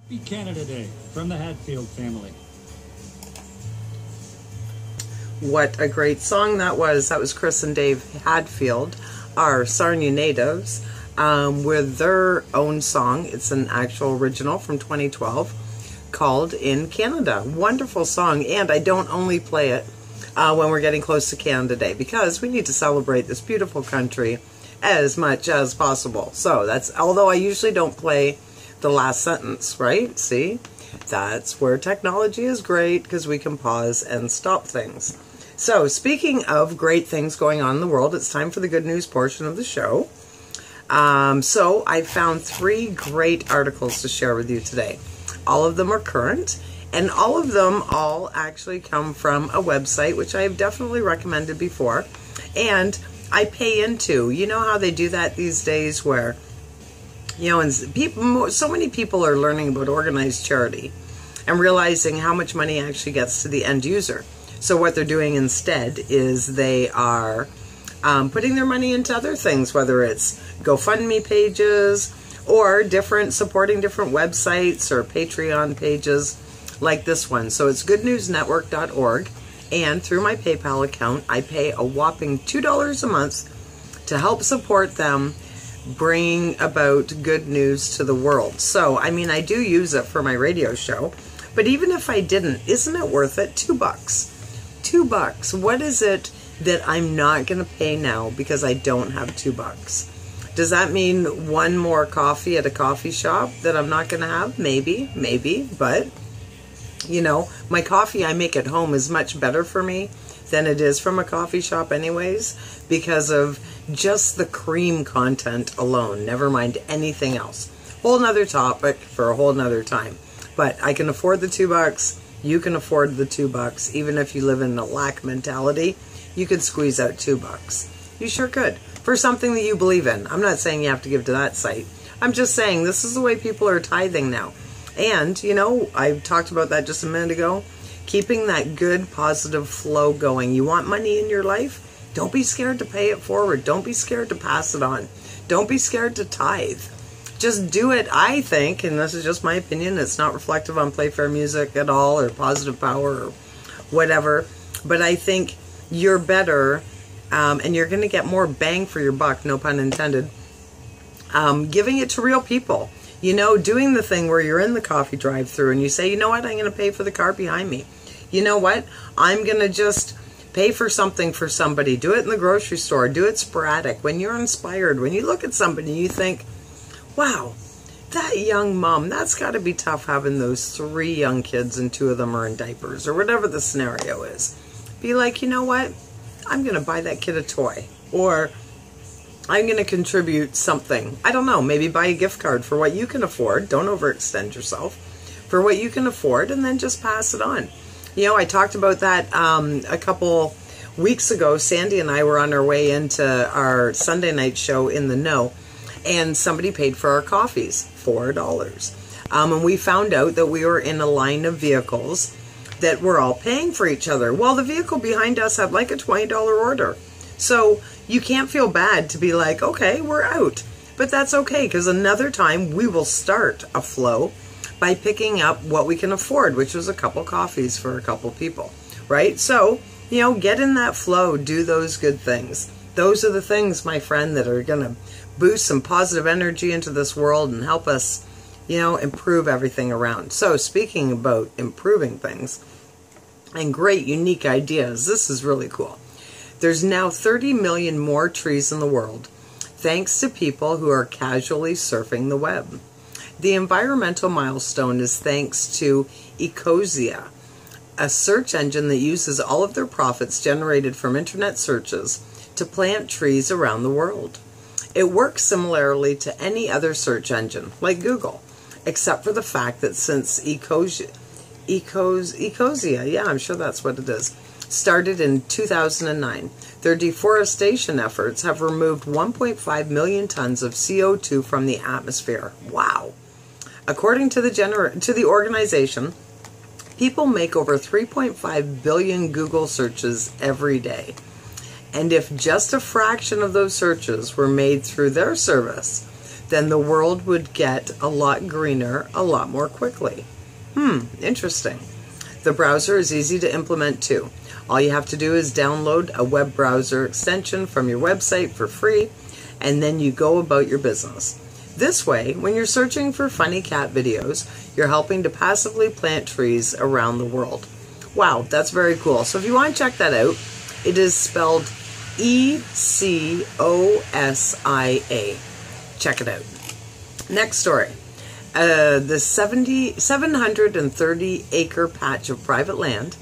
Happy Canada Day from the Hatfield family. What a great song that was. That was Chris and Dave Hadfield, our Sarnia natives, with their own song. It's an actual original from 2012 called In Canada. Wonderful song, and I don't only play it when we're getting close to Canada Day, because we need to celebrate this beautiful country as much as possible. So that's, although I usually don't play the last sentence, right? See? That's where technology is great, because we can pause and stop things. So, speaking of great things going on in the world, it's time for the good news portion of the show. So, I found 3 great articles to share with you today. All of them are current, and all of them actually come from a website, which I have definitely recommended before, and I pay into. You know how they do that these days, where, you know, and people, so many people are learning about organized charity and realizing how much money actually gets to the end user. So what they're doing instead is they are putting their money into other things, whether it's GoFundMe pages or supporting different websites or Patreon pages like this one. So it's goodnewsnetwork.org, and through my PayPal account, I pay a whopping $2 a month to help support them bringing about good news to the world. So, I mean, I do use it for my radio show, but even if I didn't, isn't it worth it? $2. $2. What is it that I'm not going to pay now because I don't have $2? Does that mean one more coffee at a coffee shop that I'm not going to have? Maybe, but, you know, my coffee I make at home is much better for me than it is from a coffee shop anyways, because of just the cream content alone, never mind anything else. Whole nother topic for a whole nother time. But I can afford the $2. You can afford the $2. Even if you live in a lack mentality, you could squeeze out $2. You sure could. For something that you believe in. I'm not saying you have to give to that site. I'm just saying this is the way people are tithing now. And, you know, I talked about that just a minute ago. Keeping that good, positive flow going. You want money in your life? Don't be scared to pay it forward. Don't be scared to pass it on. Don't be scared to tithe. Just do it, I think, and this is just my opinion. It's not reflective on Playfair Music at all, or Positive Power, or whatever. But I think you're better, and you're going to get more bang for your buck, no pun intended, giving it to real people. You know, doing the thing where you're in the coffee drive-thru and you say, you know what, I'm going to pay for the car behind me. You know what, I'm going to just pay for something for somebody. Do it in the grocery store. Do it sporadic. When you're inspired, when you look at somebody and you think, wow, that young mom, that's got to be tough having those 3 young kids and 2 of them are in diapers, or whatever the scenario is. Be like, you know what, I'm going to buy that kid a toy, or I'm going to contribute something. I don't know, maybe buy a gift card for what you can afford. Don't overextend yourself. For what you can afford, and then just pass it on. You know, I talked about that a couple weeks ago. Sandy and I were on our way into our Sunday night show in the know, and somebody paid for our coffees, $4. And we found out that we were in a line of vehicles that were all paying for each other. Well, the vehicle behind us had like a $20 order. So you can't feel bad to be like, okay, we're out. But that's okay, because another time we will start a flow by picking up what we can afford, which was a couple coffees for a couple people, right? So, you know, get in that flow, do those good things. Those are the things, my friend, that are going to boost some positive energy into this world and help us, you know, improve everything around. So, speaking about improving things and great, unique ideas, this is really cool. There's now 30 million more trees in the world, thanks to people who are casually surfing the web. The environmental milestone is thanks to Ecosia, a search engine that uses all of their profits generated from internet searches to plant trees around the world. It works similarly to any other search engine, like Google, except for the fact that since Ecosia, yeah, I'm sure that's what it is, started in 2009, their deforestation efforts have removed 1.5 million tons of CO2 from the atmosphere. Wow. According to the organization, people make over 3.5 billion Google searches every day. And if just a fraction of those searches were made through their service, then the world would get a lot greener a lot more quickly. Interesting. The browser is easy to implement too. All you have to do is download a web browser extension from your website for free, and then you go about your business. This way, when you're searching for funny cat videos, you're helping to passively plant trees around the world. Wow, that's very cool. So if you want to check that out, it is spelled ECOSIA. Check it out. Next story. The 730-acre patch of private land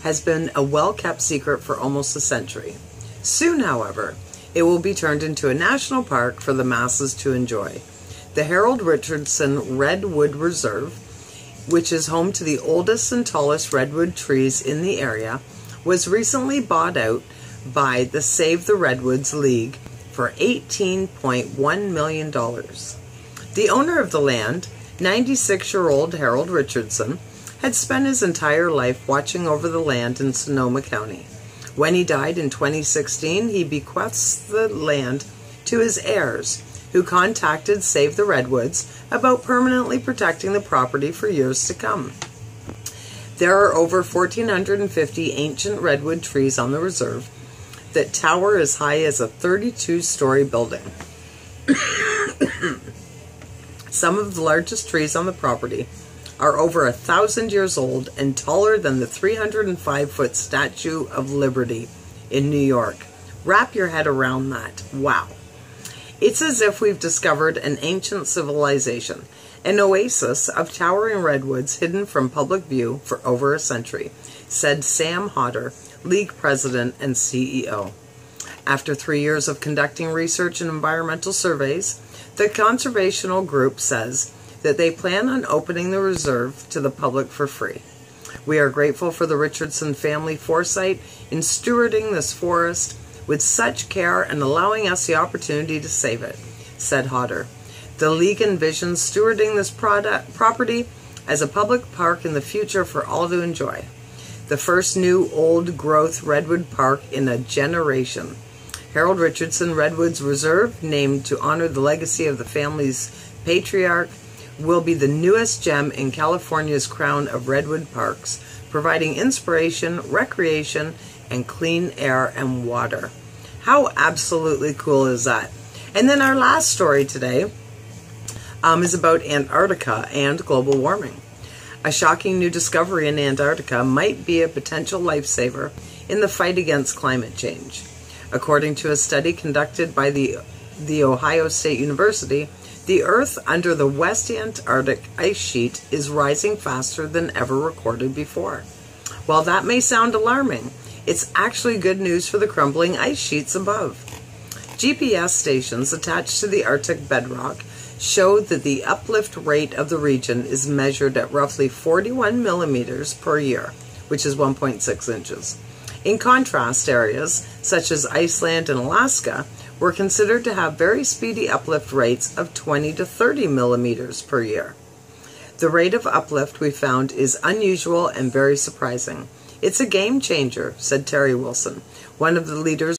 has been a well-kept secret for almost a century. Soon, however, it will be turned into a national park for the masses to enjoy. The Harold Richardson Redwood Reserve, which is home to the oldest and tallest redwood trees in the area, was recently bought out by the Save the Redwoods League for $18.1 million. The owner of the land, 96-year-old Harold Richardson, had spent his entire life watching over the land in Sonoma County. When he died in 2016, he bequeaths the land to his heirs, who contacted Save the Redwoods about permanently protecting the property for years to come. There are over 1,450 ancient redwood trees on the reserve that tower as high as a 32-story building. Some of the largest trees on the property are over 1,000 years old and taller than the 305-foot Statue of Liberty in New York. Wrap your head around that. Wow. It's as if we've discovered an ancient civilization, an oasis of towering redwoods hidden from public view for over a century, said Sam Hodder, League President and CEO. After 3 years of conducting research and environmental surveys, the conservational group says that they plan on opening the reserve to the public for free. We are grateful for the Richardson family foresight in stewarding this forest with such care and allowing us the opportunity to save it, said Hodder. The League envisions stewarding this property as a public park in the future for all to enjoy. The first new old-growth redwood park in a generation. Harold Richardson Redwoods Reserve, named to honor the legacy of the family's patriarch, will be the newest gem in California's crown of redwood parks, providing inspiration, recreation, and clean air and water. How absolutely cool is that? And then our last story today is about Antarctica and global warming. A shocking new discovery in Antarctica might be a potential lifesaver in the fight against climate change. According to a study conducted by the Ohio State University, the Earth under the West Antarctic ice sheet is rising faster than ever recorded before. While that may sound alarming, it's actually good news for the crumbling ice sheets above. GPS stations attached to the Arctic bedrock show that the uplift rate of the region is measured at roughly 41 millimeters per year, which is 1.6 inches. In contrast, areas such as Iceland and Alaska were considered to have very speedy uplift rates of 20 to 30 millimeters per year. The rate of uplift we found is unusual and very surprising. It's a game changer, said Terry Wilson, one of the leaders